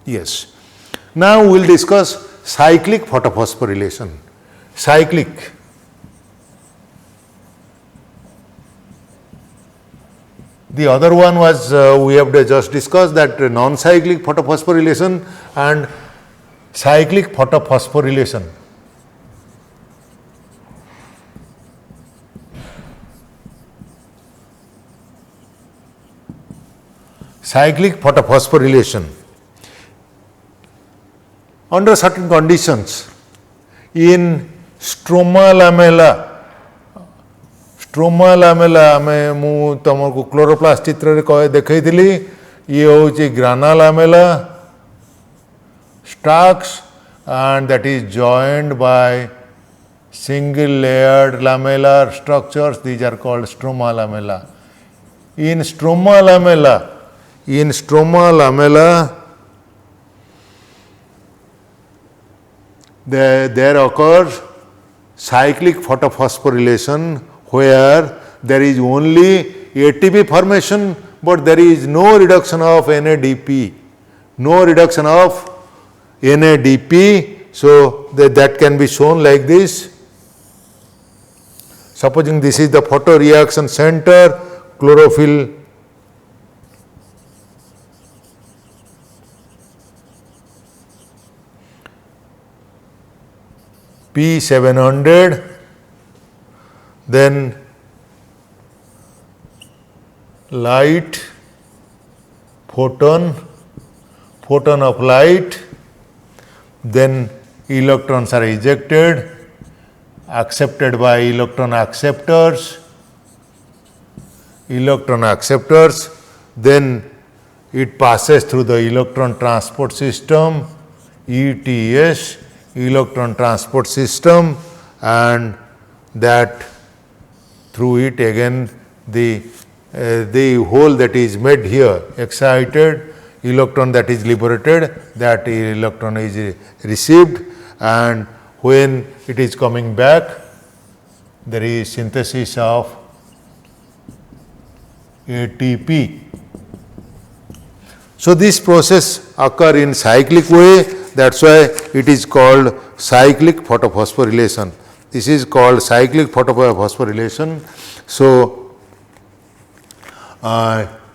Yes. Now we will discuss cyclic photophosphorylation. Cyclic. The other one was we have just discussed that non-cyclic photophosphorylation and cyclic photophosphorylation. Cyclic photophosphorylation. Under certain conditions, in stroma lamella मैं तुमको chloroplast चित्र रे देखैथिली ये होची ग्राना lamella stalks and that is joined by single layered lamellar structures. These are called stroma lamella. In stroma lamella there occurs cyclic photophosphorylation where there is only ATP formation, but there is no reduction of NADP. No reduction of NADP. So, that can be shown like this. Supposing this is the photoreaction center, chlorophyll P700, then light, photon of light, then electrons are ejected, accepted by electron acceptors, then it passes through the electron transport system, ETS, electron transport system, and that through it again the hole that is made here excited, electron that is liberated, that electron is received, and when it is coming back there is synthesis of ATP. So, this process occur in cyclic way, that is why it is called cyclic photophosphorylation. This is called cyclic photophosphorylation. So,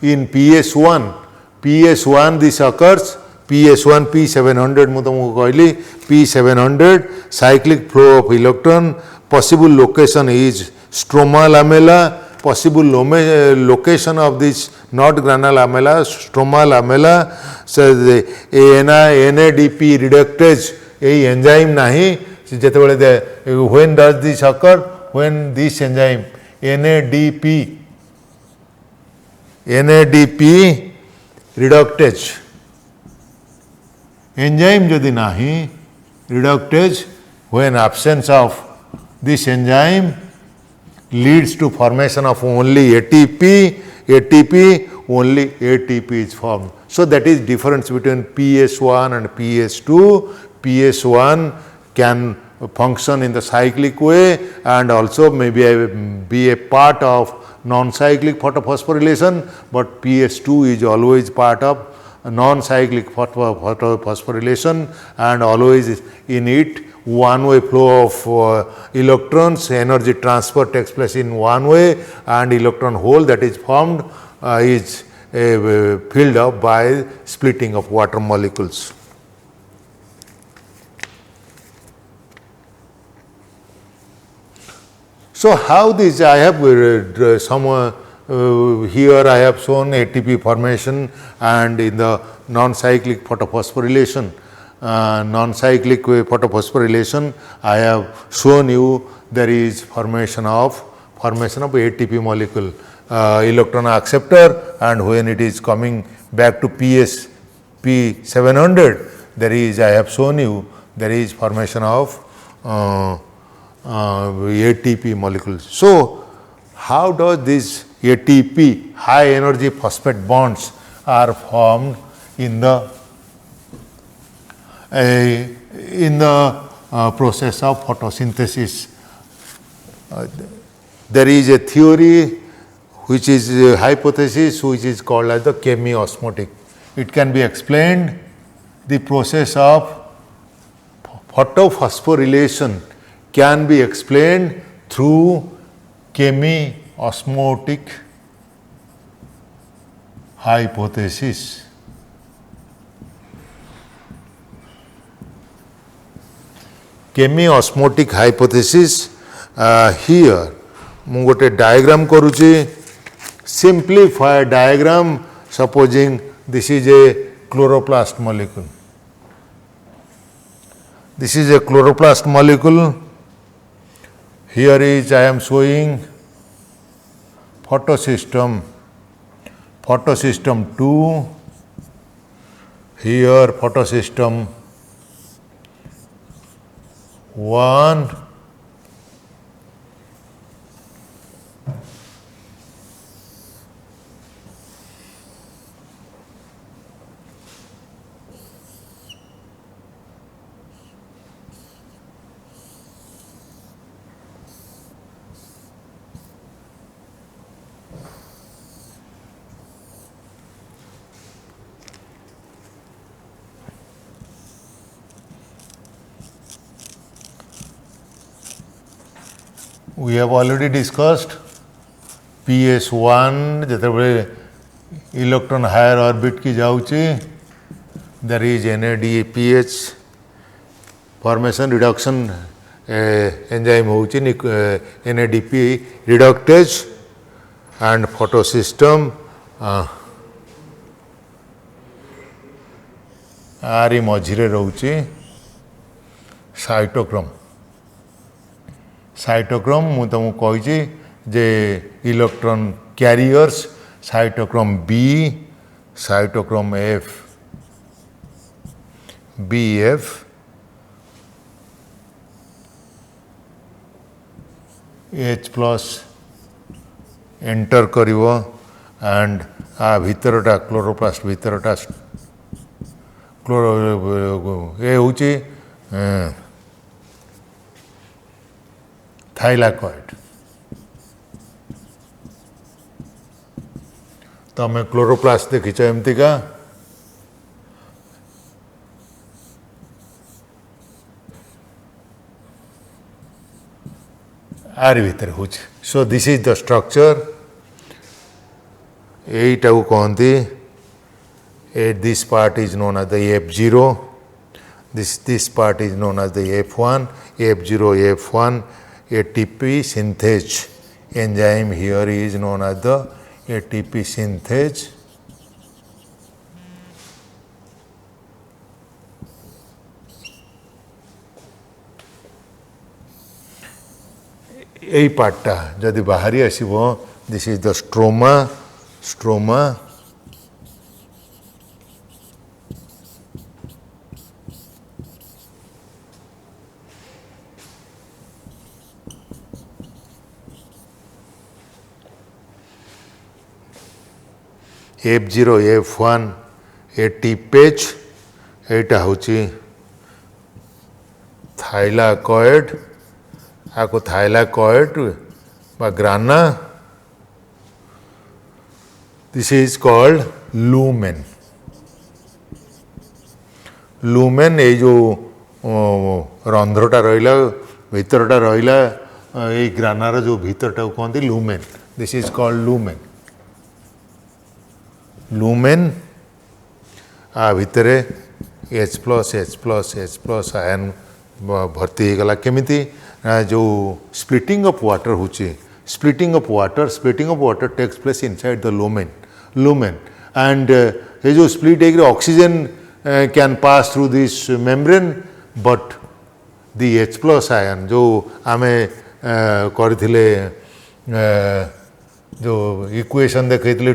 in PS1 this occurs, PS1 P700 ମୁଁ तुमको कहली P700 cyclic flow of electron, possible location is stroma lamella, possible location of this not grana lamella, stroma lamella. So, the NADP reductase a enzyme nahi, जेतेबेले when does this occur? When this enzyme NADP reductase enzyme jodi nahi, reductase, when absence of this enzyme leads to formation of only ATP, only ATP is formed. So, that is difference between PS1 and PS2. PS1 can function in the cyclic way and also maybe be a part of non-cyclic photophosphorylation, but PS2 is always part of non-cyclic photophosphorylation, and always in it one way flow of electrons, energy transfer takes place in one way, and electron hole that is formed is filled up by splitting of water molecules. So, how this I have some here I have shown ATP formation, and in the non-cyclic photophosphorylation, I have shown you there is formation of ATP molecule, electron acceptor, and when it is coming back to P700 there is, I have shown you, there is formation of ATP molecules. So, how does this ATP high energy phosphate bonds are formed in the process of photosynthesis? There is a theory which is a hypothesis which is called as the chemiosmotic. It can be explained the process of photophosphorylation can be explained through chemiosmotic hypothesis. Chemiosmotic hypothesis, here ମୁଁ ଗୋଟେ diagram କରୁଛି, simplify diagram, supposing this is a chloroplast molecule. This is a chloroplast molecule. Here is I am showing photosystem 2, here photosystem 1, we have already discussed PS1 जेतेबेले electron higher orbit की जाउची, there is NADPH formation reduction enzyme होउची NADP reductase and photosystem आरी मझिरे रहउची cytochrome मु तुमको कही जे electron carriers cytochrome b cytochrome f bf H plus enter करिवो एंड आ भीतरटा क्लोरोप्लास्ट भीतरटा ए होची थाइलाकॉइड तो आम क्लोरोप्लास्ट देखीच एमतीका आरी भीतर हो। So this is the structure एटा को कहती this part is known as the F0, this part is known as the F1, F0 F1 ATP synthase enzyme here is known as the ATP synthase. এই পার্টটা যদি বাহারি আসিব, this is the stroma F0 F1 ATPase एटा होची thylakoid आको thylakoid बा ग्राना, this is called lumen. Lumen ये जो रंध्रटा रहिला भीतरटा रहिला ये ग्रानार जो भीतरटा कहते lumen, this is called lumen. Lumen आ भितरे H+ आयन भर्ती हो गला केमिति जो स्प्लिटिंग ऑफ वाटर होची, splitting of water takes place inside the lumen and ये जो स्प्लिट एक oxygen can pass through this membrane but the H+ ion जो आमे करथिले जो इक्वेशन देखैथिले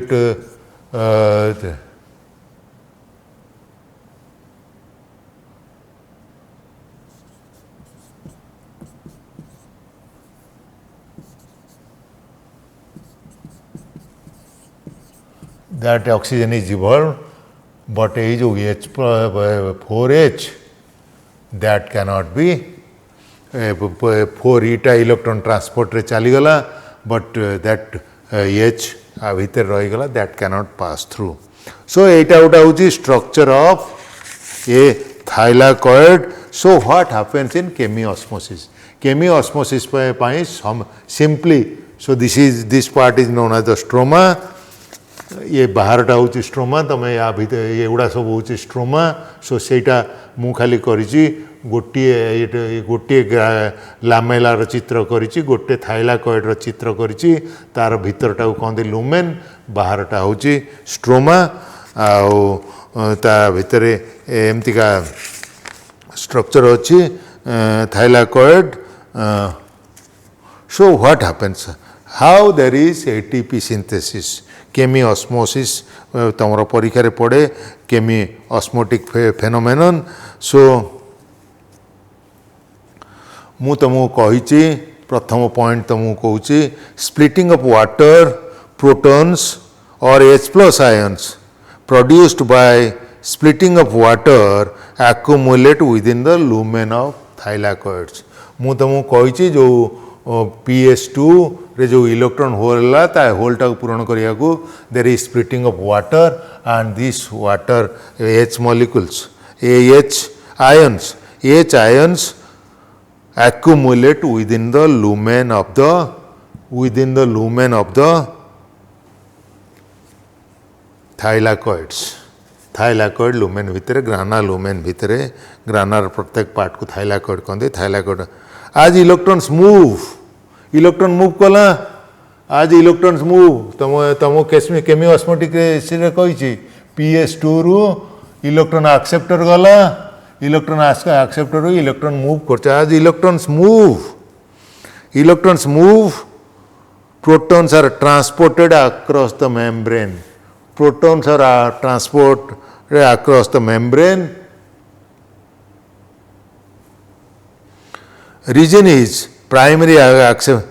that oxygen is evolved, but ये जो H4H that cannot be 4 eta electron transport रे चली गला, but that H भीतर रही गला, that cannot pass through. So एटा उटा होची structure of a thylakoid. So what happens in chemiosmosis? Chemiosmosis simply, so this part is known as the stroma. ये बाहरटा हूँ स्ट्रोमा तुम या भीतर ये गुड़ा सब हूँ स्ट्रोमा. सो सेटा मु खाली करिछि गोटे लामेलार चित्र करिछि गोटे थाइलाकॉइड चित्र करिछि तार भीतरटा कहते लुमेन बाहरटा हूँ स्ट्रोमा ता भितर एमतिका स्ट्रक्चर अच्छी thylakoid. So what happens how there is ATP synthesis chemiosmosis तमर परीक्षा पड़े chemiosmotic phenomenon. सो मु तुमको कही प्रथम पॉइंट तुमको कहूँ splitting of water protons or H plus ions produced by splitting of water accumulate within the lumen of thylakoids. मु तुमको कही जो PS2 रे जो इलेक्ट्रॉन होल ता होलटा पूरण करिया को there is splitting of water and this water H molecules H ions accumulate within the lumen of the thylakoids. thylakoid lumen भितर ग्राना lumen भितर ग्रानार प्रत्येक पार्ट को thylakoid कहते. thylakoid आज इलेक्ट्रॉन्स मूव कला आज इलेक्ट्रॉन्स मूव तुम केमियोस्मोटिक कही PS2 रु इलेक्ट्रॉन एक्सेप्टर गला इलेक्ट्रॉन एक्सेप्टर रु इलेक्ट्रॉन मूव कर आज electrons move protons are transported across the membrane. Protons are transported across the membrane. Region is primary acceptor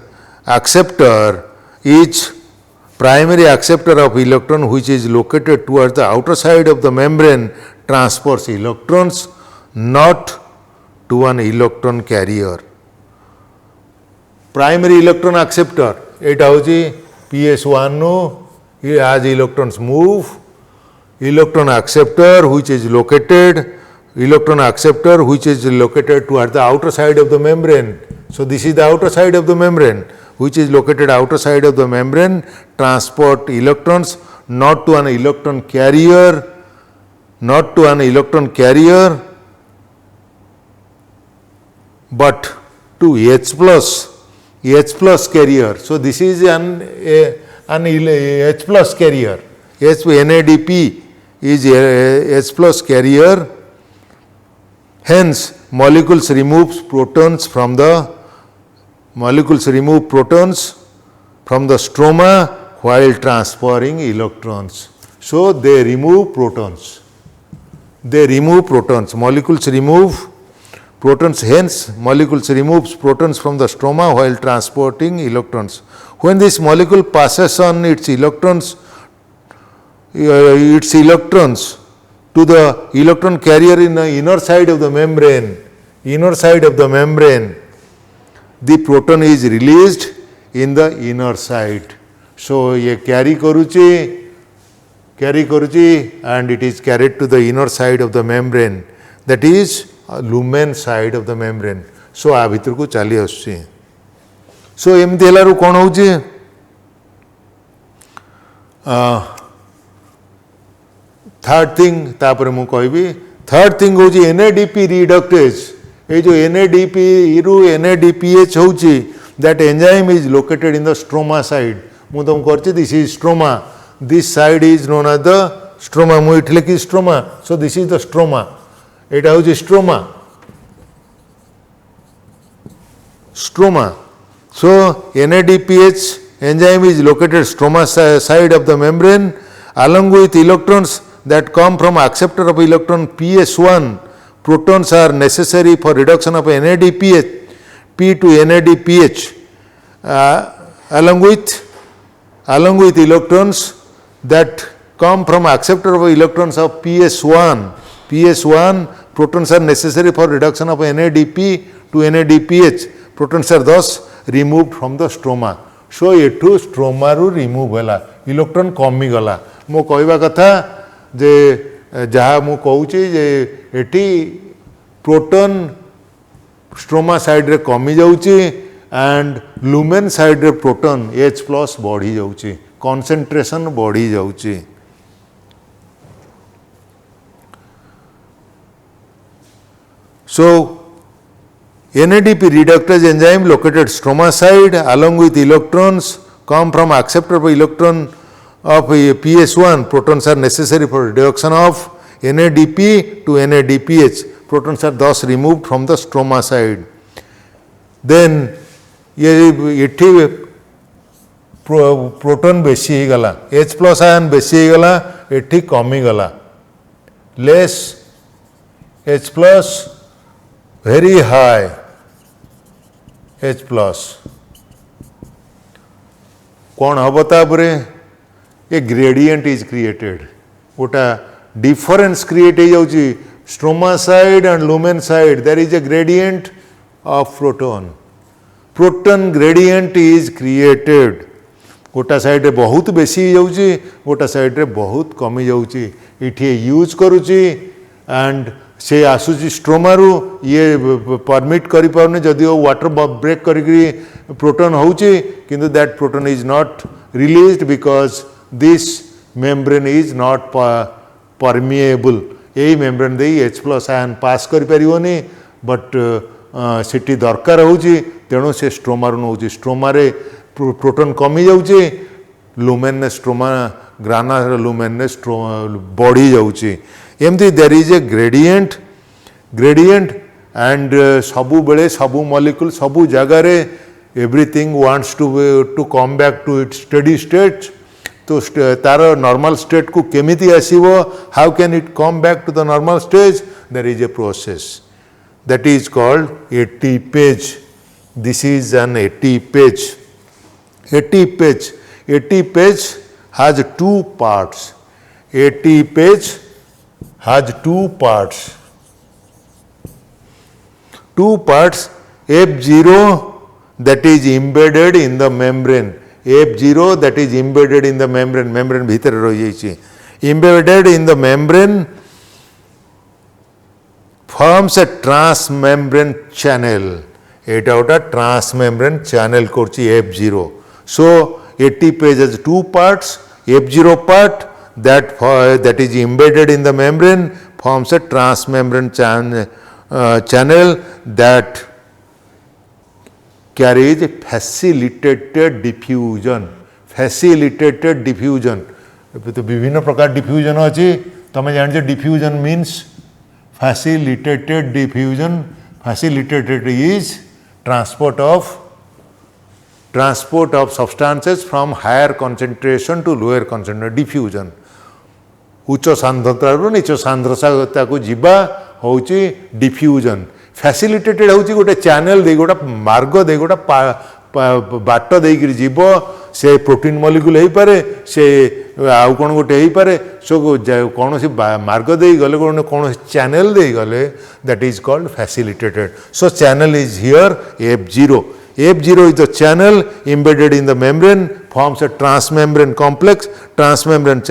of electron which is located towards the outer side of the membrane transports electrons not to an electron carrier. Primary electron acceptor एटा होची PS1 known as electrons move electron acceptor which is located towards the outer side of the membrane. So this is the outer side of the membrane which is located outer side of the membrane transport electrons not to an electron carrier but to H plus carrier. So this is an H plus carrier. NADP is H plus carrier. Hence molecules remove protons from the stroma while transferring electrons. So they remove protons. Molecules remove protons. Hence molecules removes protons from the stroma while transporting electrons. When this molecule passes on its electrons to the electron carrier in the inner side of the membrane, the proton is released in the inner side. So ye carry karuchi and it is carried to the inner side of the membrane, that is lumen side of the membrane. So आ भीतर को चली आसुची. So एमती हेलारू कौन होची third thing तापर मु कहबी थर्ड थिंग होची NADP reductase. ये जो NADP रु NADPH होची that enzyme is located in the stroma side. मु तुम करची this is stroma. This side is known as the stroma. मु इठले की stroma. So this is the stroma. एटा होची stroma. So NADPH enzyme is located stroma side of the membrane along with electrons that come from acceptor of electron PS1. Protons are necessary for reduction of NADPH P to NADPH along with electrons that come from acceptor of electrons of PS1. Protons are necessary for reduction of NADP to NADPH. Protons are thus removed from the stroma. So एठू stroma रु remove होला electron कमी गला. मो कहवा कथा जे जहाँ मु कहूँ जे एटी प्रोटॉन स्ट्रोमा साइड रे कमी जाउची एंड लुमेन साइड रे प्रोटॉन H प्लस बढ़ी जाउची कंसंट्रेशन बढ़ी जाउची। So NADP reductase enzyme located stroma side along with electrons come from acceptor of electron of PS1. Protons are necessary for reduction of NADP to NADPH. Protons are thus removed from the stroma side. Then ये proton बेसी ही गला H plus ion बेसी ही गला एठी कमी गला less H plus very high H plus कौन हम तापरे ए ग्रेडियंट इज क्रिएटेड गोटा डिफरेंस क्रिएट हो जाउची stroma side and lumen side there is a gradient of proton gradient is created गोटा साइड रे बहुत बेसी हो जाउची गोटा साइड रे बहुत कमी जाउची इठी यूज करूची एंड से आसूची स्ट्रोमारू ये परमिट करि पारने जदि वाटर ब्रेक करी प्रोटॉन होउची किंतु that proton is not released because this membrane is not permeable यही मेम्ब्रेन दे H प्लस आयन पास करि परिवनी बट सिटी दरकार होउची तेणु से स्ट्रोमारू नउची स्ट्रोमा रे प्रोटॉन कमी जाउची लुमेन ने स्ट्रोमा ग्राना लुमेन ने बढ़ी जाउची एमती there is a gradient and सबु बेले सबु मॉलिक्यूल सबु जगह रे everything wants to come back to its steady state तो तार नॉर्मल स्टेट को केमिति आसीबो how can it come back to the normal stage there is a process that is called ATPase this is an ATPase has two parts ATPase has two parts F0 that is embedded in the membrane F0 that is embedded in the membrane भीतर रही जाइए embedded in the membrane forms a transmembrane channel एटा उटा transmembrane channel करची F0 so ATPase has two parts F0 part that is embedded in the membrane forms a transmembrane channel that carries facilitated diffusion तो विभिन्न प्रकार diffusion अच्छी तुम जान diffusion means facilitated diffusion facilitated is transport of substances from higher concentration to lower concentration diffusion उच्च सांद्रता नीच सांद्रता को जीवा होची डिफ्यूजन फैसिलिटेटेड होची गोटे चैनल दे गोटा मार्ग दे गोटा बाट देकर जीव से प्रोटीन मॉलिक्यूल हो पारे से आउ कौन गोटे हो पारे सो कौन सी मार्ग दे गले कौन चैनल दे गले that is called facilitated so channel is here F0 is the channel embedded in the membrane forms a transmembrane complex transmembrane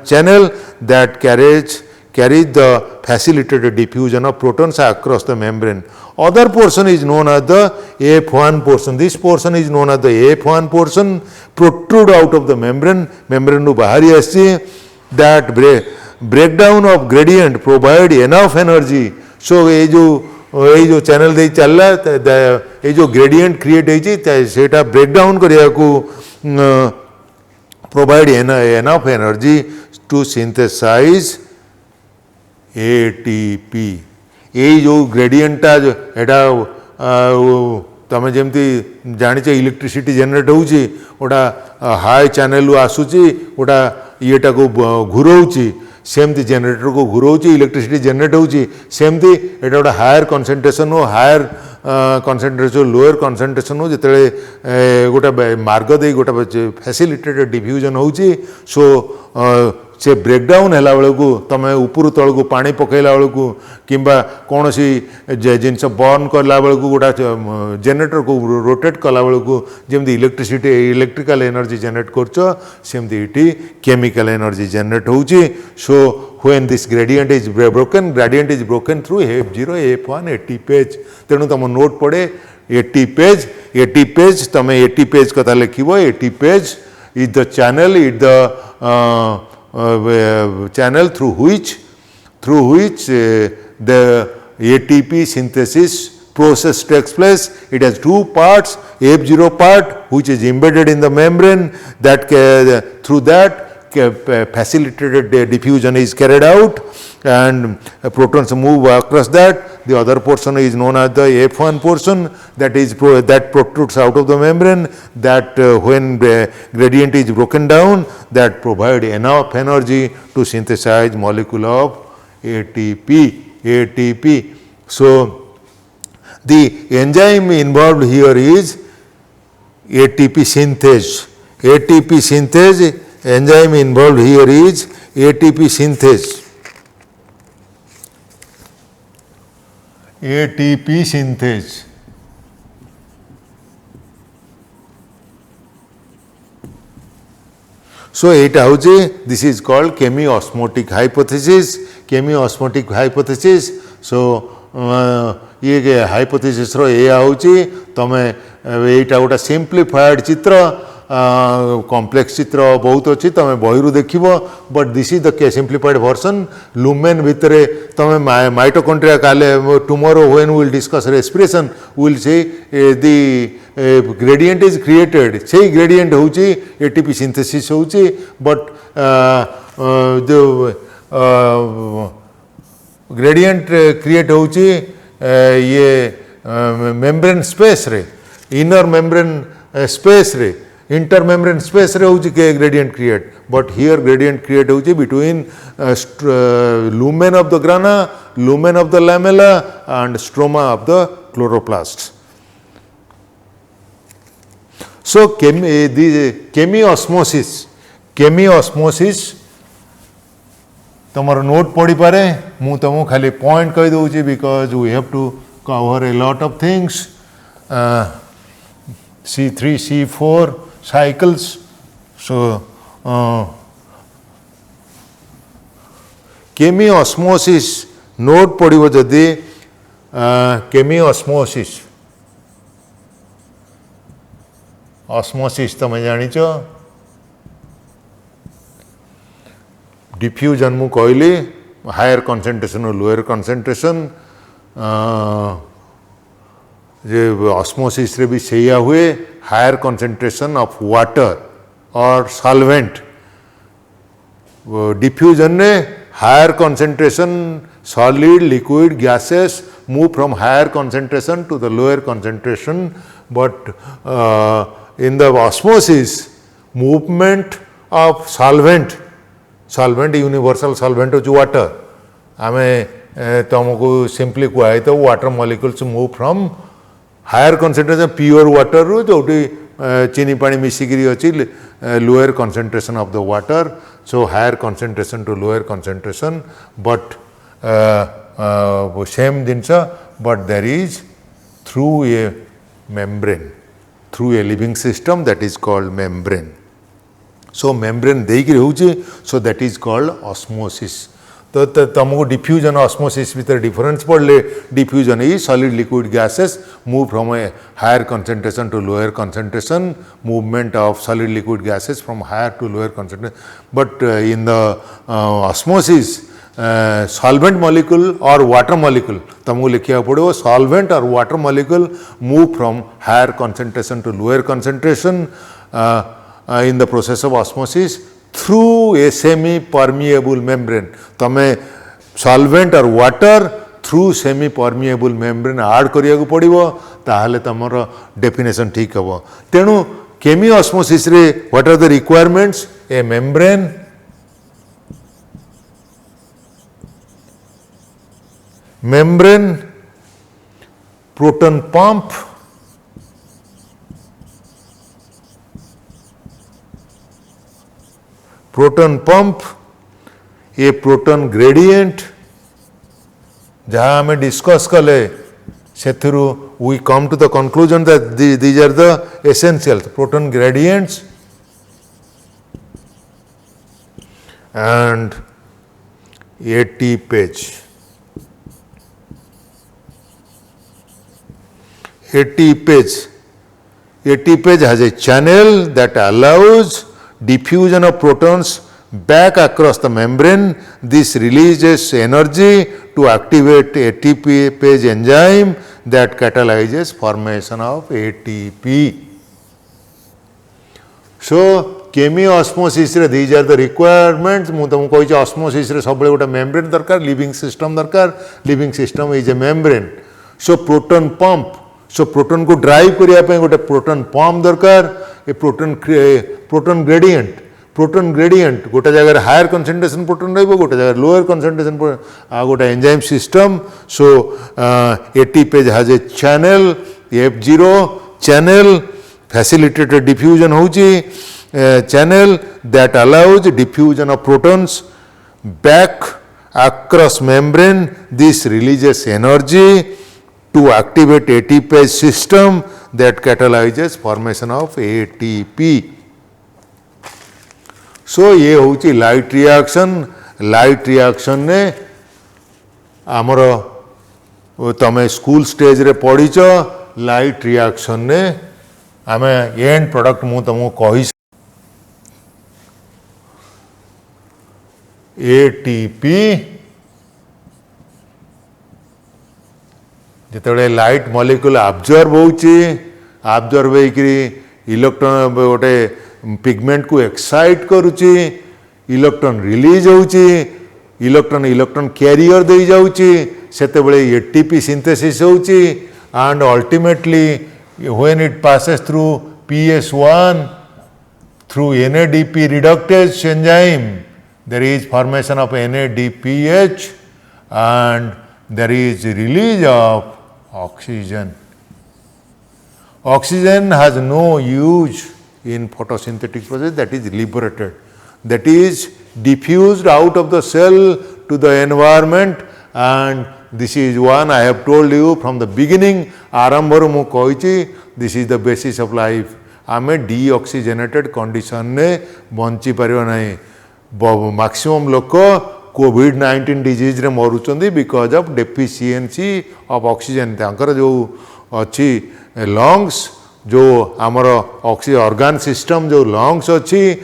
channel that carries the facilitated diffusion of protons across the membrane. Other portion is known as the F1 portion. This portion is known as the F1 portion protrude out of the membrane nu bahari aschi that breakdown of gradient provide enough energy. So ये जो channel दे चलला ये जो gradient create होता breakdown करिया को provide enough energy to synthesise ATP ये जो ग्रेडियंटा एटा तुम जमती जानी इलेक्ट्रिसिटी जनरेट होची गोटा हाई चैनल आसूची गोटा येटा को घुराऊची सेमती जनरेटर को घुराऊची इलेक्ट्रिसिटी जनरेट होची सेमती एटा गोटे हायर कनसेंट्रेशन हो हायर कनसेंट्रेशन लोअर कनसेंट्रेशन हो जिते गोटे मार्ग दे गोटे फैसिलिटेटेड डिफ्यूजन होची सो से ब्रेकडाउन है बेलू तुम ऊपर तल को पानी पकईला बेलू कि कौन सी जिनस बर्न कला बेलू गोटा जेनेटर को रोटेट कला बेलू जमी इलेक्ट्रिकल एनर्जी जेनेट करमती केमिकल एनर्जी जेनेट होची so when this gradient is broken through F0, F1, 80 page. तेणु तुम नोट पड़े 80 page तुम 80 page कथा लिखिबो 80 page is the channel channel through which the ATP synthesis process takes place. It has two parts, F0 part which is embedded in the membrane, that through that facilitated diffusion is carried out and protons move across that. The other portion is known as the F1 portion, that protrudes out of the membrane, that when the gradient is broken down, that provide enough energy to synthesize molecule of ATP. So the enzyme involved here is ATP synthase. Enzyme involved here is ATP synthase. So this is called chemiosmotic hypothesis. So ये hypothesis रो ये आउची तमे एटा गोटा simplified चित्र complex चित्र बहुत अच्छी तमे बहिरु देखिबो, but this is the simplified version. Lumen भितरे तमे mitochondria काले tomorrow when we will discuss respiration we will say the gradient is created. Sei gradient होची ATP synthesis होची, but the gradient create होची ये membrane space रे, inner membrane space रे, intermembrane space रे होची के gradient create, but here gradient create होची between lumen of the grana, lumen of the lamella and stroma of the chloroplasts. So chemiosmosis तमर note पड़ी पारे, मु तुमको खाली पॉइंट कही दूची because we have to cover a lot of things. C3 C4 cycles. So chemiosmosis note पड़ो जदि chemiosmosis osmosis तुम जानिच diffusion मु कहली higher concentration और lower concentration. osmosis रे भी सैया हुए higher concentration of water or solvent. diffusion ने higher concentration solid, liquid, gases move from higher concentration to the lower concentration, but in the osmosis movement of solvent universal solvent is water. आमे तुमको simply कहै तो water molecules move from higher concentration pure water रू जोटी चीनी पानी मिसिकी अच्छी lower concentration of the water. So higher concentration to lower concentration, but same जिनसा, but there is through a membrane, through a living system, that is called membrane. So membrane देकी रहूची, so that is called osmosis. तो तुमको diffusion osmosis भीतर difference पड़ले. diffusion is solid, liquid, gases move from a higher concentration to lower concentration, movement of solid, liquid, gases from higher to lower concentration. But in the osmosis solvent molecule or water molecule तुमको लिखिया पड़ो, solvent or water molecule move from higher concentration to lower concentration in the process of osmosis through a semi-permeable membrane. तमें solvent or water through semi-permeable membrane add करिया को पड़िबो, ताहले तमरो definition ठीक हबो. तेणु chemiosmosis रे what are the requirements? A membrane, proton pump, a proton gradient जहाँ हमें डिस्कस कले से we come to the conclusion that these are the essentials. Proton gradients and ATPase. ATPase. ATPase has a channel that allows diffusion of protons back across the membrane. This releases energy to activate ATPase enzyme that catalyzes formation of ATP. So, chemiosmosis रे these are the requirements. मु तुमको कहिछि osmosis रे सब गोटे membrane दरकार, living system दरकार. Living system is a membrane. So, proton pump. So, proton को drive करिया पे गोटे proton pump दरकार. A proton gradient. Proton gradient गोटे जगह higher concentration proton रहइबो, गोटे जगह lower concentration गोटे enzyme system. So, ATPase has a channel, F0 channel, facilitated diffusion होउची channel that allows diffusion of protons back across membrane. This releases energy to activate ATPase system that catalyzes formation of ATP. So, ये होउची light reaction. Light reaction ने आमरो तमे school stage रे पढ़ीच. Light reaction ने आमे and product मु तुमको कहि एटीपी जिते लाइट मॉलिक्यूल अब्जॉर्ब होउची, अब्जॉर्ब होइकरी इलेक्ट्रॉन गोटे पिगमेंट को एक्साइट करूची, इलेक्ट्रॉन रिलीज होउची, इलेक्ट्रॉन कैरियर दे जाउची, सेते बेले एटीपी सिंथेसिस होउची and ultimately when it passes through PS1 through NADP reductase enzyme, there is formation of NADPH and there is release of oxygen. Oxygen has no use in photosynthetic process, that is liberated, that is diffused out of the cell to the environment, and this is one I have told you from the beginning. आरंभर मु कहिछि this is the basis of life. आमे deoxygenated condition ने बंची परियो नाही. Maximum लोक कोविड-19 disease रे मरुचंदी because of deficiency of oxygen. तांकर जो अछि लंग्स, जो आमर ऑक्सी ऑर्गन सिस्टम जो लंग्स अछि,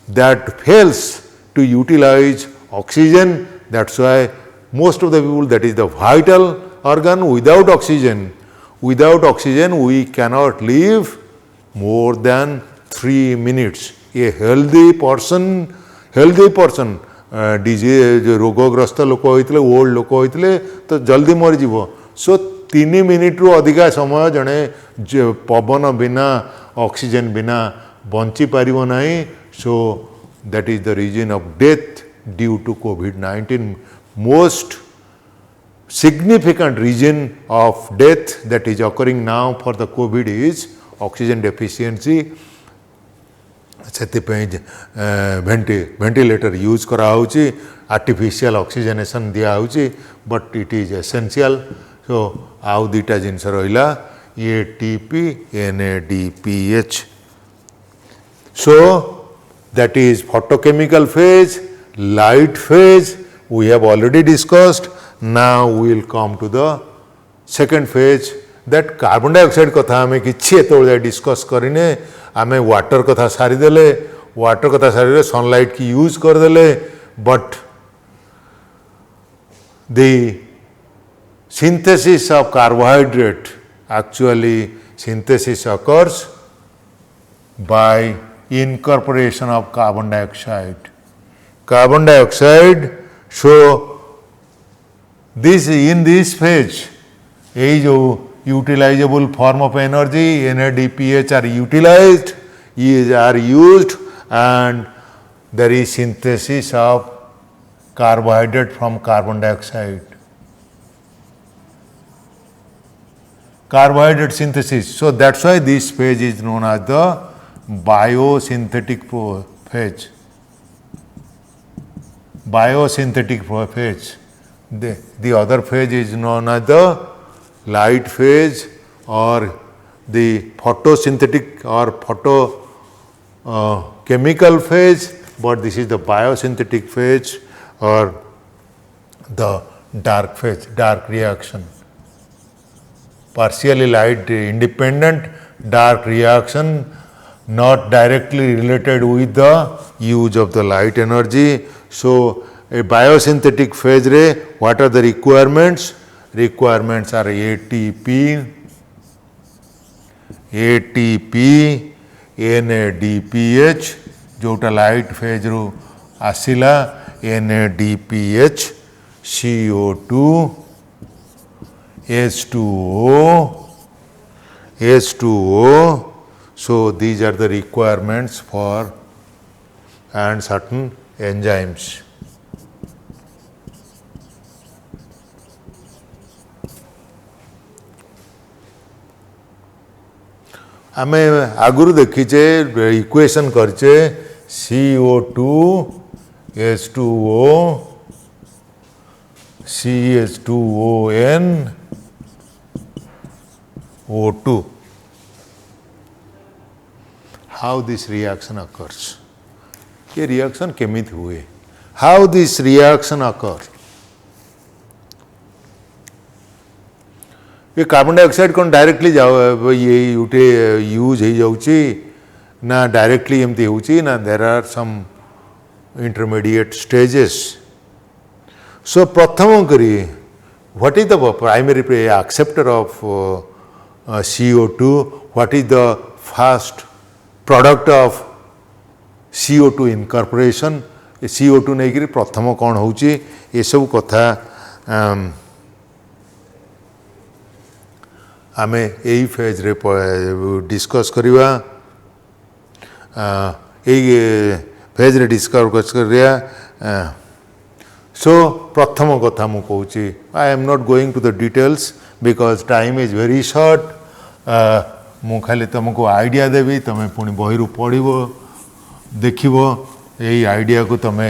that fails to utilize oxygen. That's why most of the people, that is the vital organ. Without oxygen we cannot live more than 3 minutes. A healthy person disease रोगग्रस्त लोक होइतले, old लोक होइतले तो जल्दी मरि जीवो. सो 3 minute रु अधिका समय जने पवन बिना ऑक्सीजन बिना बंची पारिबो नाही. सो that is the reason of death due to COVID-19. Most significant reason of death that is occurring now for the COVID is oxygen deficiency. सेतिपई वेंटिलेटर यूज करा होची, आर्टिफिशियल ऑक्सीजनेशन दिया होची, but it is essential. So आउ दुटा जिनस रहिला ATP NADPH. So that is photochemical phase, light phase we have already discussed. Now we will come to the second phase, that carbon dioxide कथा हमें किछि एतोळे discuss करिने. आमे वाटर कथा सारी देले, वाटर कथा सारी दे सनलाइट की यूज कर देले, but the synthesis of carbohydrate, actually synthesis occurs by incorporation of carbon dioxide. Carbon dioxide, so this in this phase, ये जो utilizable form of energy NADPH are utilized, are used, and there is synthesis of carbohydrate from carbon dioxide. Carbohydrate synthesis. So that's why this phase is known as the biosynthetic phase. Biosynthetic phase. The other phase is known as the light phase or the photosynthetic or photochemical phase, but this is the biosynthetic phase. or the dark phase, dark reaction. Partially light independent dark reaction, not directly related with the use of the light energy. So, a biosynthetic phase ray, what are the requirements? Requirements are ATP, NADPH, जोटा light phase रु आसिला NADPH, CO2, H2O. So these are the requirements for and certain enzymes. आमे आगुरु देखीचे equation करचे CO2 H2O CH2ON O2. How this reaction occurs? ये reaction केमित हुए? How this reaction occurs? ये carbon dioxide कौन directly जाओ ये यूटे use ही जाउची ना डायरेक्टली एमती होची ना there are some intermediate stages. So प्रथम करी what is the primary acceptor of CO2, what is the first product of CO2 incorporation. CO2 नहीं करी प्रथम कौन होची ये सब कथा आमे यही फेज रे डिस्कस करिवा. यही फेज रे डिस्कस करिया. सो प्रथम कथा मु कहूची I am not going to the details because time is very short. मु खाली तुमको आइडिया देवी तुम पुणी बही पढ़ो देखिब यही आइडिया को तुम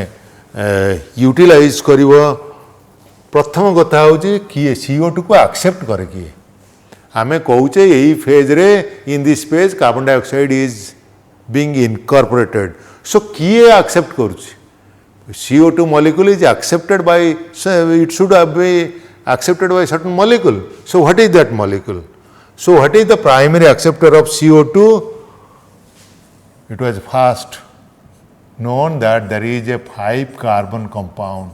यूटिलाइज कर. प्रथम कथा हूँ किए CO2 को एक्सेप्ट करे किए. आमे कहूचे यही फेज रे in this phase carbon dioxide is being incorporated. So किए एक्सेप्ट करुची CO2 molecule is accepted by, it should be accepted by certain molecule. So what is that molecule? So what is the primary acceptor of CO2? It was first known that there is a 5 carbon compound.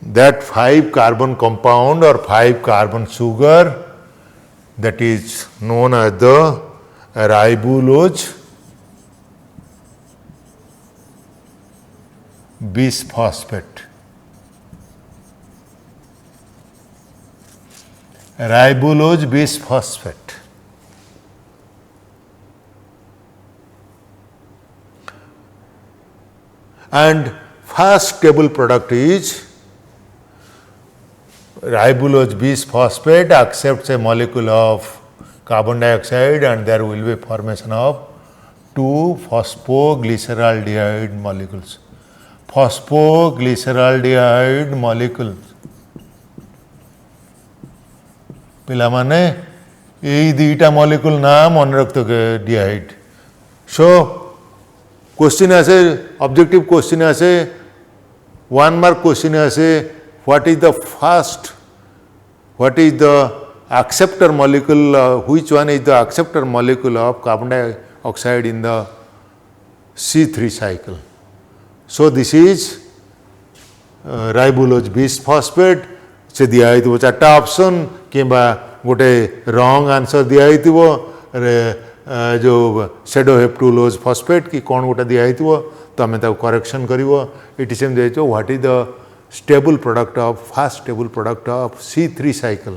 That 5 carbon compound or 5 carbon sugar, that is known as the ribulose bisphosphate. Ribulose bisphosphate. And first stable product is ribulose bisphosphate accepts a molecule of carbon dioxide and there will be formation of 2 phosphoglyceraldehyde molecules. Phosphoglyceraldehyde molecules. पिला माने यही दुईटा molecule नाम मन रखते डिहाइड. So question आसे objective question आसे 1 mark question आसे what is the first, what is the acceptor molecule, which one is the acceptor molecule of carbon dioxide in the C3 cycle. So this is ribulose bisphosphate. से दिया है तो चार्टा option कि गोटे wrong answer दिया है जो सेडोहेप्टुलोज फॉस्फेट कि कौन गोटे दिया है तो आम करेक्शन कर. ये सेम दिखाई what is the stable product of first stable product of C3 cycle.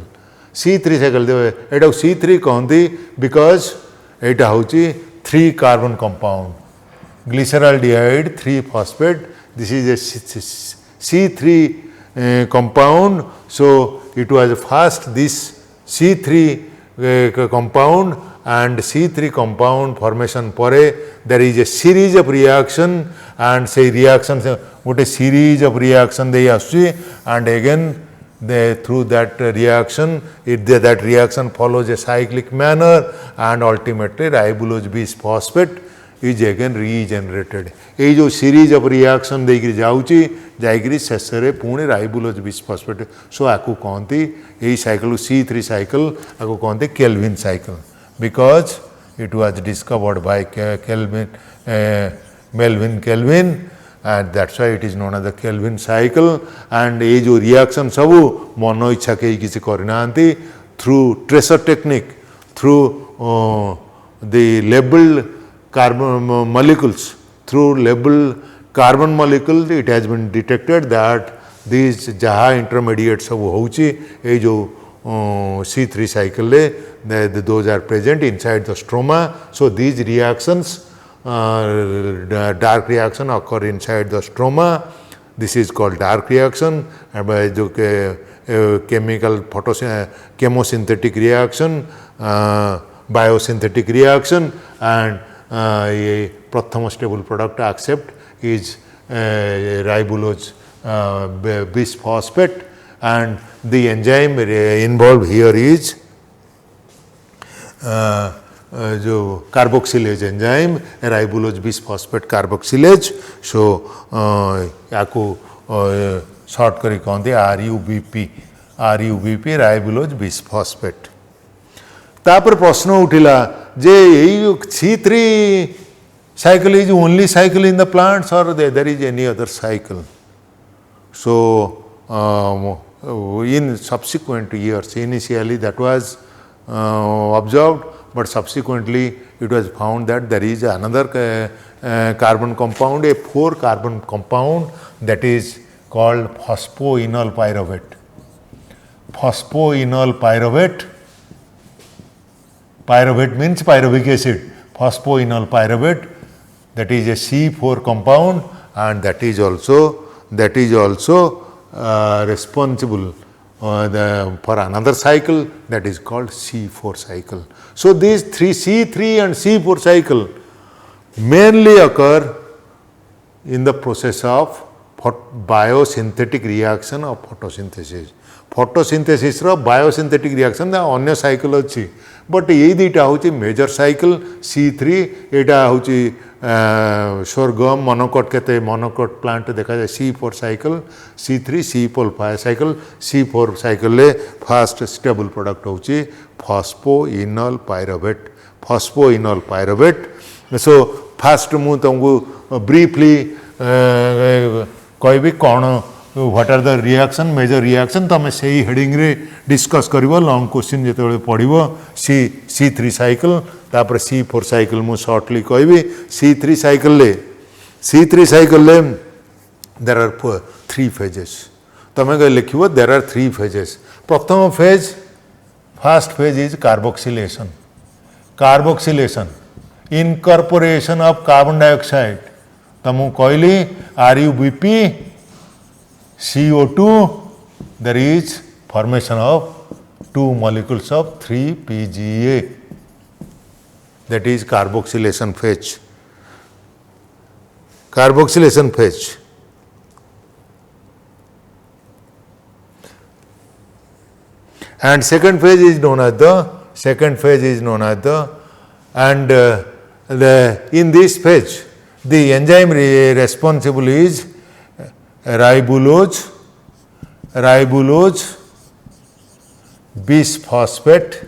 C3 cycle Etah C3 कहती बिकज एटा हूँ 3 carbon compound glyceraldehyde 3 phosphate. This is A C3 compound. So it was first this C3 compound and C3 compound formation pore there is a series of reaction and say reaction gote series of reaction dei asu and again through that reaction, that reaction follows a cyclic manner, and ultimately ribulose bisphosphate is again regenerated. ये जो series of reaction देकरी जाउची जाइकरी शेषरे पुणी ribulose bisphosphate सो आकु कहती यही cycle C3 cycle आकु कहते Calvin cycle because it was discovered by Melvin kelvin and that's why it is known as the Kelvin cycle. And ये जो reaction सबू मनो इच्छा के किसी करना through tracer technique, through the labeled carbon molecules, through labeled carbon molecule, it has been detected that these जहाँ intermediates सब होची ये जो C3 cycle those are present inside the stroma. So these reactions dark reaction occur inside the stroma. This is called dark reaction. And by the chemical chemosynthetic reaction, biosynthetic reaction, and a prathama stable product accept is ribulose bisphosphate, and the enzyme involved here is जो carboxylase enzyme ribulose bisphosphate carboxylase सो याकू short करी कहते RUBP ribulose bisphosphate. तापर प्रश्न उठिला जे यही C3 cycle is only cycle in the plants or there is any other cycle. So in subsequent years, initially that was observed, but subsequently it was found that there is another carbon compound, a 4 carbon compound, that is called phosphoenol pyruvate. Phosphoenol pyruvate, pyruvate means pyruvic acid, phosphoenol pyruvate, that is a C4 compound, and that is also responsible for another cycle, that is called C4 cycle. So these C3 and C4 cycle mainly occur in the process of biosynthetic reaction of photosynthesis. Photosynthesis ro biosynthetic reaction अन्य cycle अच्छी, but ये दीटा होची major cycle C3, एटा होची sorghum monocot कहते monocot plant देखा जाए C4 cycle, C3 C4 cycle, C4 cycle ले first stable product होची phosphoenol pyruvate. Phosphoenol pyruvate. So first मु तुमको briefly कोई भी कौन what are the reaction, major reaction तो हमें सही heading रे discuss करिवो, long question जेते बड़े पढ़िवो C3 cycle, तापर C4 cycle मु shortly कोई भी C3 cycle ले there are 3 phases. तो हमें कहीं लिखिवो there are 3 phases. प्रथम phase, first phase is carboxylation. Carboxylation, incorporation of carbon dioxide. तो मु कहली RUBP, CO2, there is formation of 2 molecules of 3-PGA, that is carboxylation phase. Carboxylation phase. And second phase is known as in this phase the enzyme responsible is ribulose bisphosphate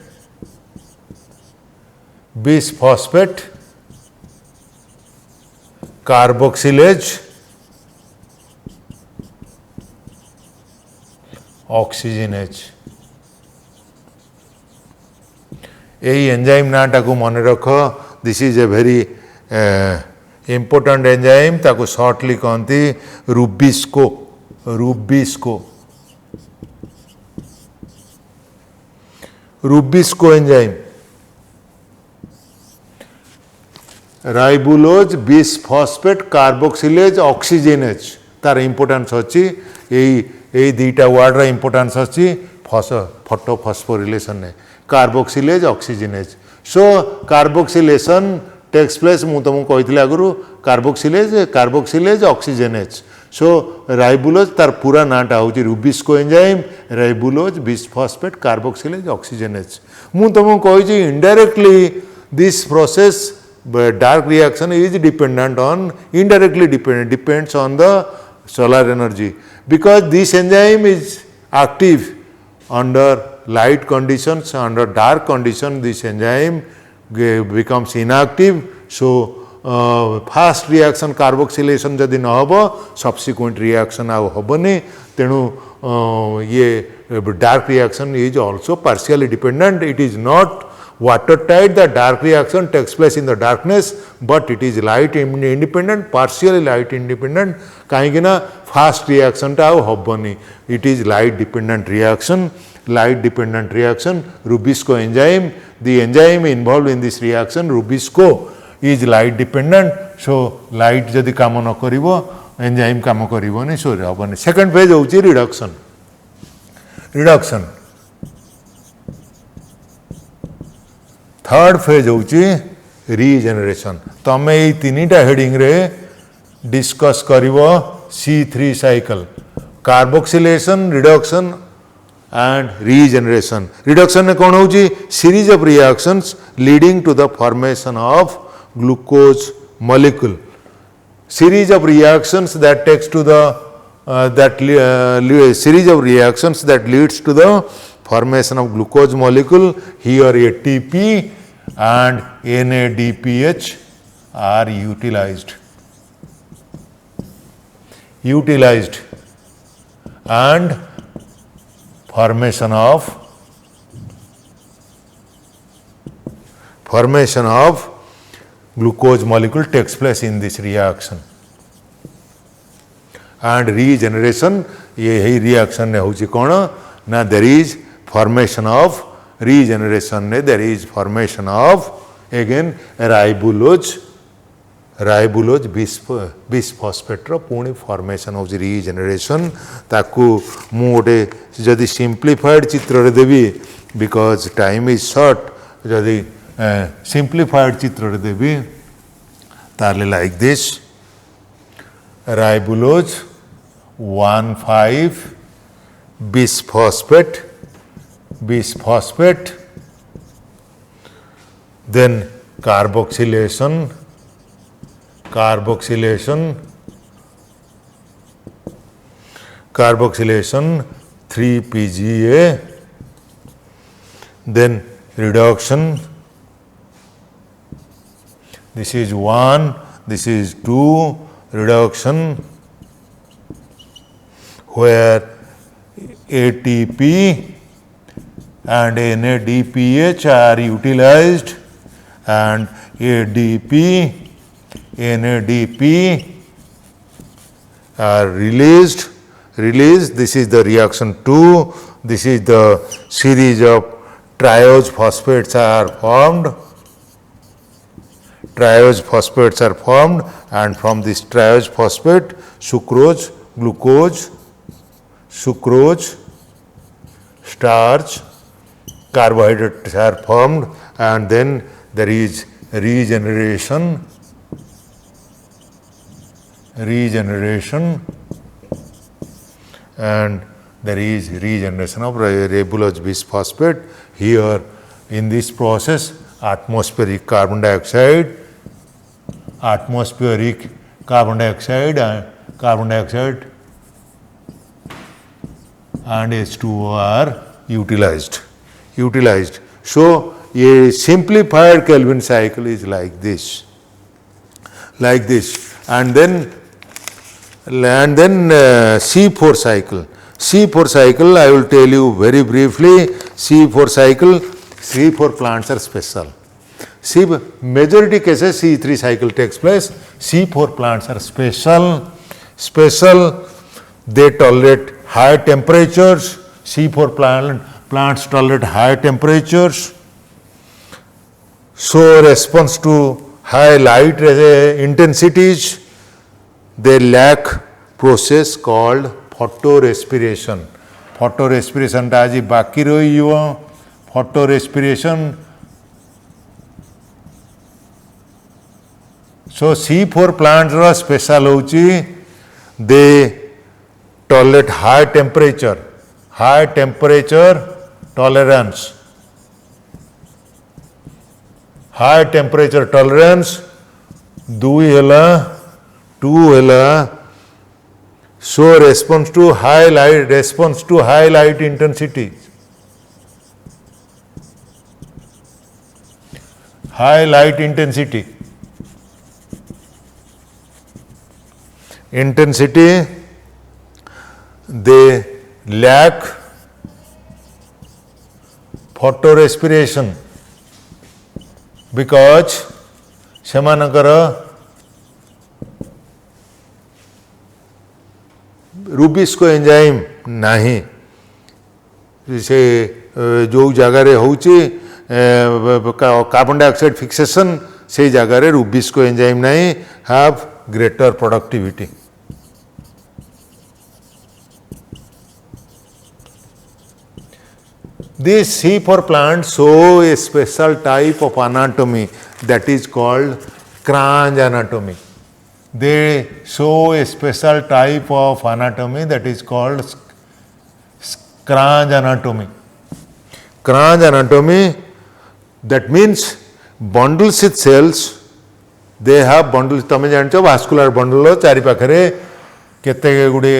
carboxylase oxygenase. यही enzyme नाटा को मन रख, this is a very important enzyme, ताको shortly कहती rubisco. Rubisco enzyme ribulose bisphosphate carboxylase oxygenase तार importance अच्छी, यही दीटा वर्ड रा इंपोर्टेंस अच्छी फोटोफॉस्फोरिलेशन ने carboxylase oxygenase. So carboxylation takes place मु तुमको कही आगु कार्बोक्सिलेज ऑक्सीजेनेज. सो राइबुलोज तार पूरा नाटा हूँ Rubisco enzyme ribulose bisphosphate carboxylase oxygenase मु तुमको कही indirectly this process dark reaction is dependent on indirectly depends on the solar energy because this enzyme is active under light conditions. Under dark condition this enzyme becomes inactive. So fast reaction carboxylation जदि न होबो subsequent reaction आउ होबनी तेणु ये dark reaction is also partially dependent. It is not watertight. The dark reaction takes place in the darkness, but it is light independent, partially light independent. कहीं ना fast reaction टा होबनी. It is light dependent reaction. Light dependent reaction. Rubisco enzyme. The enzyme involved in this reaction, Rubisco, is light dependent. So light जदि काम न करिवो enzyme काम करिवोनी so होबनी. Second phase होउची reduction. Reduction. थर्ड फेज हूँ रिजेनरेशन तमें ये तीनटा हेडिंग रे डिस्कस करिवो C3 cycle carboxylation reduction and regeneration reduction में कौन होची series of reactions leading to the formation of glucose molecule series of reactions that takes to the series of reactions that leads to the formation of glucose molecule. Here ATP and NADPH are utilized and formation of glucose molecule takes place in this reaction and regeneration यही reaction ने होची कौन ना there is formation of regeneration ने there is formation of again ribulose bisphosphate रो पुणी formation होची regeneration ताकू मु गोटे जदि सिंप्लीफाइड चित्र रे देबी बिकॉज टाइम इज शॉर्ट जदि simplified चित्र रे देबी ताले like this ribulose 1,5 bisphosphate then carboxylation 3-PGA then reduction. This is 1, this is 2 reduction where ATP and NADPH are utilized and ADP, NADP are released. This is the reaction 2. This is the series of triose phosphates are formed. Triose phosphates are formed and from this triose phosphate sucrose, glucose, starch, carbohydrates are formed and then there is regeneration and there is regeneration of ribulose bisphosphate. Here in this process atmospheric carbon dioxide and H2O are utilized. So a simplified Kelvin cycle is like this and then C4 cycle. C4 cycle I will tell you very briefly. C4 plants are special. Majority cases C3 cycle takes place. C4 plants are special. They tolerate high temperatures. C4 plants tolerate high temperatures. So response to high light intensities. They lack process called photorespiration. Photorespiration टा आज बाकी रही हो. Photorespiration. So C4 plants रो special होची they tolerate high temperature tolerance. High temperature tolerance, ଦୁଇ ହେଲା, two ହେଲା, show response to high light intensity. High light intensity. They lack photorespiration because ସେମାନଙ୍କର ରୁବିସ୍କୋ ଏଞ୍ଜାଇମ୍ ନାହିଁ। ସେ ଯେଉଁ ଜାଗାରେ ହେଉଛି कार्बन डाइऑक्साइड फिक्सेशन से जगह रुबिस्को एंजाइम नहीं have greater productivity. This C4 plant show a special type of anatomy that is called Cranch anatomy. They show a special type of anatomy that is called Cranch anatomy. Cranch anatomy, that means bundle sheath cells, they have bundle, तमें जानते हो vascular bundle चारि पाखरे केते गुडे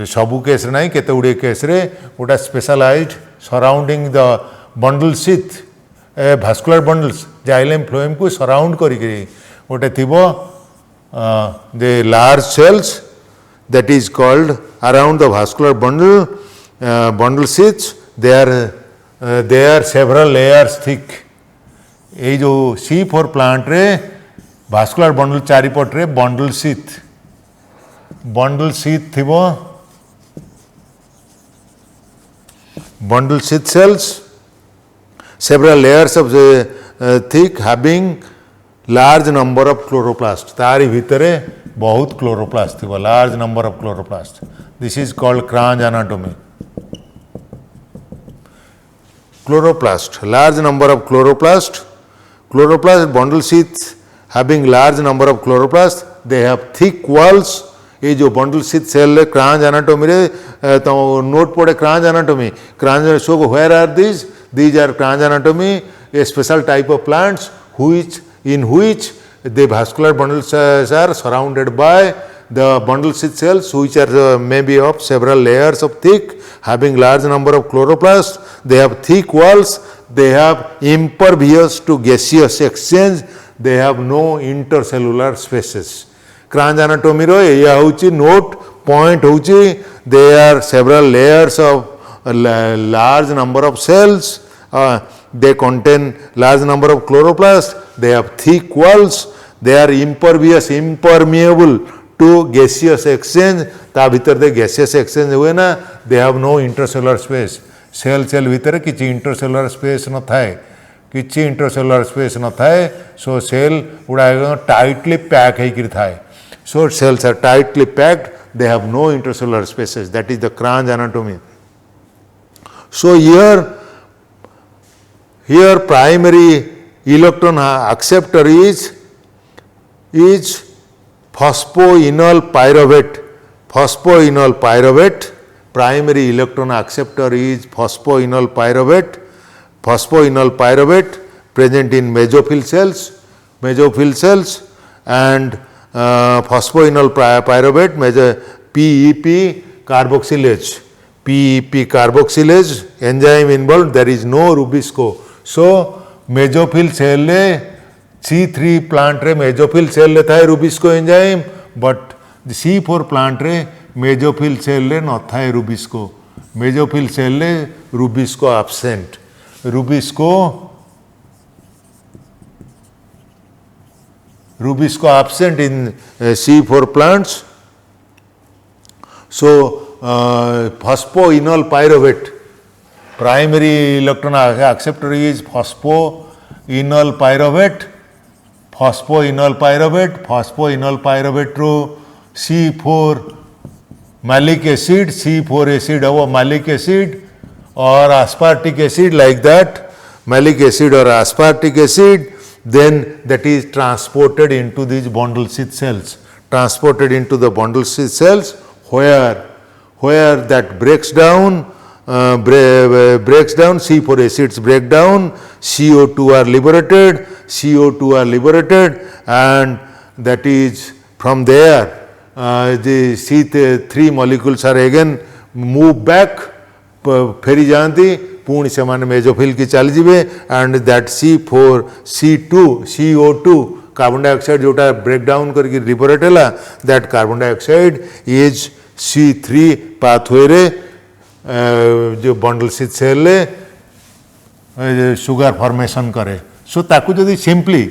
सबु case नहीं केते गुडे केस रे गोटा specialized surrounding the bundle sheath vascular bundles xylem phloem को surround करी गोटे थिबो the large cells that is called around the vascular bundle sheaths, they are several layers thick. ये जो C4 प्लांट रे भास्कुलर बंडल चारिपट रे बंडल शीथ थिबो bundle sheath cells several layers of thick having large number of chloroplast. तारी भितरे बहुत chloroplast थिबो, large number of chloroplast. This is called Cranch anatomy. Chloroplast, large number of chloroplast bundle sheath having large number of chloroplast, they have thick walls. ये जो bundle sheath cell Cranch anatomy रे तो note पड़े Cranch anatomy. Cranch show where are these? These are Cranch anatomy, a special type of plants in which the vascular bundles are surrounded by the bundle sheath cells, which are maybe of several layers of thick, having large number of chloroplasts. They have thick walls. They have impervious to gaseous exchange. They have no intercellular spaces. Cranch anatomy ro eya hochi note point hochi there are several layers of large number of cells. They contain large number of chloroplasts. They have thick walls. They are impermeable to gaseous exchange. ता भीतर दे gaseous exchange हुए ना, they have no intercellular space. Cell भीतर किसी intercellular space न थाए, किसी intercellular space न थाए, सो सेल गुड़ा टाइटली पैक है थाए. So cells are tightly packed, they have no intercellular spaces. That is the Cranch anatomy. So here primary electron acceptor is phosphoenol pyruvate. Primary electron acceptor is phosphoenol pyruvate present in mesophyll cells and phosphoenol pyruvate PEP carboxylase enzyme involved. There is no Rubisco. So mesophyll cell C3 plant रे mesophyll cell ले था Rubisco enzyme, but the C4 plant रे mesophyll cell ले न था Rubisco. Mesophyll cell ले Rubisco absent. Rubisco absent in C4 plants. So phosphoenol pyruvate, primary electron acceptor is phosphoenol pyruvate to C4 malic acid, C4 acid over malic acid or aspartic acid, like that, malic acid or aspartic acid, then that is transported into these bundle sheath cells. transported into the bundle sheath cells where that breaks down, C4 acids break down, CO2 are liberated, and that is from there the C3 molecules are again move back, फेरी जाती पुणी से mesophyll की चलीजे and that CO2 carbon dioxide जोटा break down करके liberate है that carbon dioxide is C3 pathway रे जो bundle sheath cell sugar formation करे सो ताकू जदि सिंपली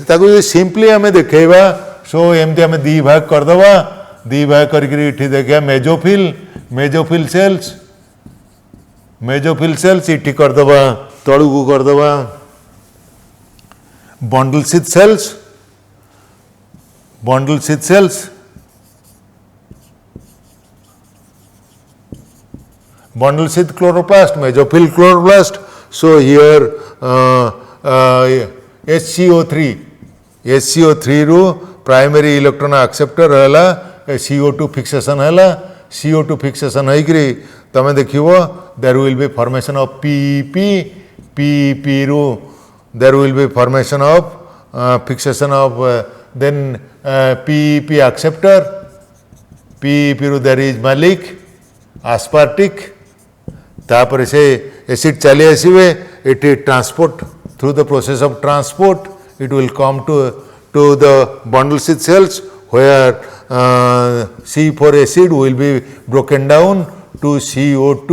ताकू जदि सिंपली आम देखा सो एमती आम दी भाग करदे दी भाग करके देखा मेजोफिल सेल्स इटी करदे तलू को करदे bundle sheath sales bundle sheath chloroplast, mesophil chloroplast. So here SCO3 रू primary electron acceptor है CO2 fixation है CO2 fixation है कि तमें देखियो there will be formation of PEP रू there will be formation of fixation of then PEP acceptor रू there is malic aspartic तापर से एसिड चली आसवे it transport through the process of transport it will come to the bundle sheath cells where C4 acid will be broken down to CO2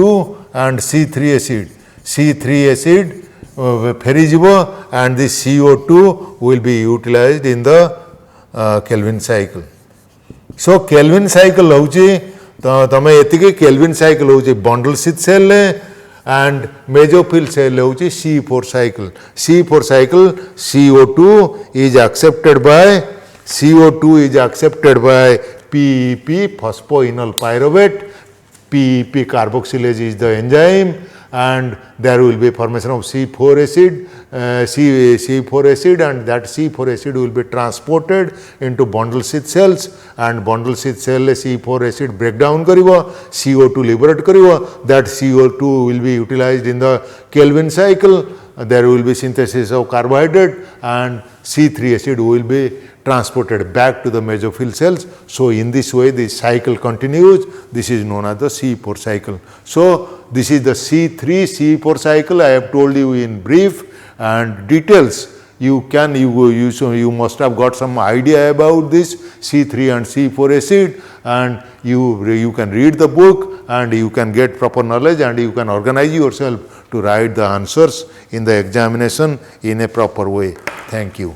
and C3 acid फेरी जीवो and this CO2 will be utilized in the Kelvin cycle. So Kelvin cycle होची तमें एतिके Kelvin cycle होची bundle sheath cell and mesophyll cell होची C4 cycle CO2 is accepted by PEP phosphoenol pyruvate PEP carboxylase is the enzyme and there will be formation of C4 acid and that C4 acid will be transported into bundle sheath cells and bundle sheath cell C4 acid break down karibo CO2 liberate karibo that CO2 will be utilized in the Kelvin cycle there will be synthesis of carbohydrate and C3 acid will be transported back to the mesophil cells. So in this way this cycle continues. This is known as the C4 cycle. So this is the C4 cycle I have told you in brief and details. You must have got some idea about this C3 and C4 acid and you can read the book and you can get proper knowledge and you can organize yourself to write the answers in the examination in a proper way. Thank you.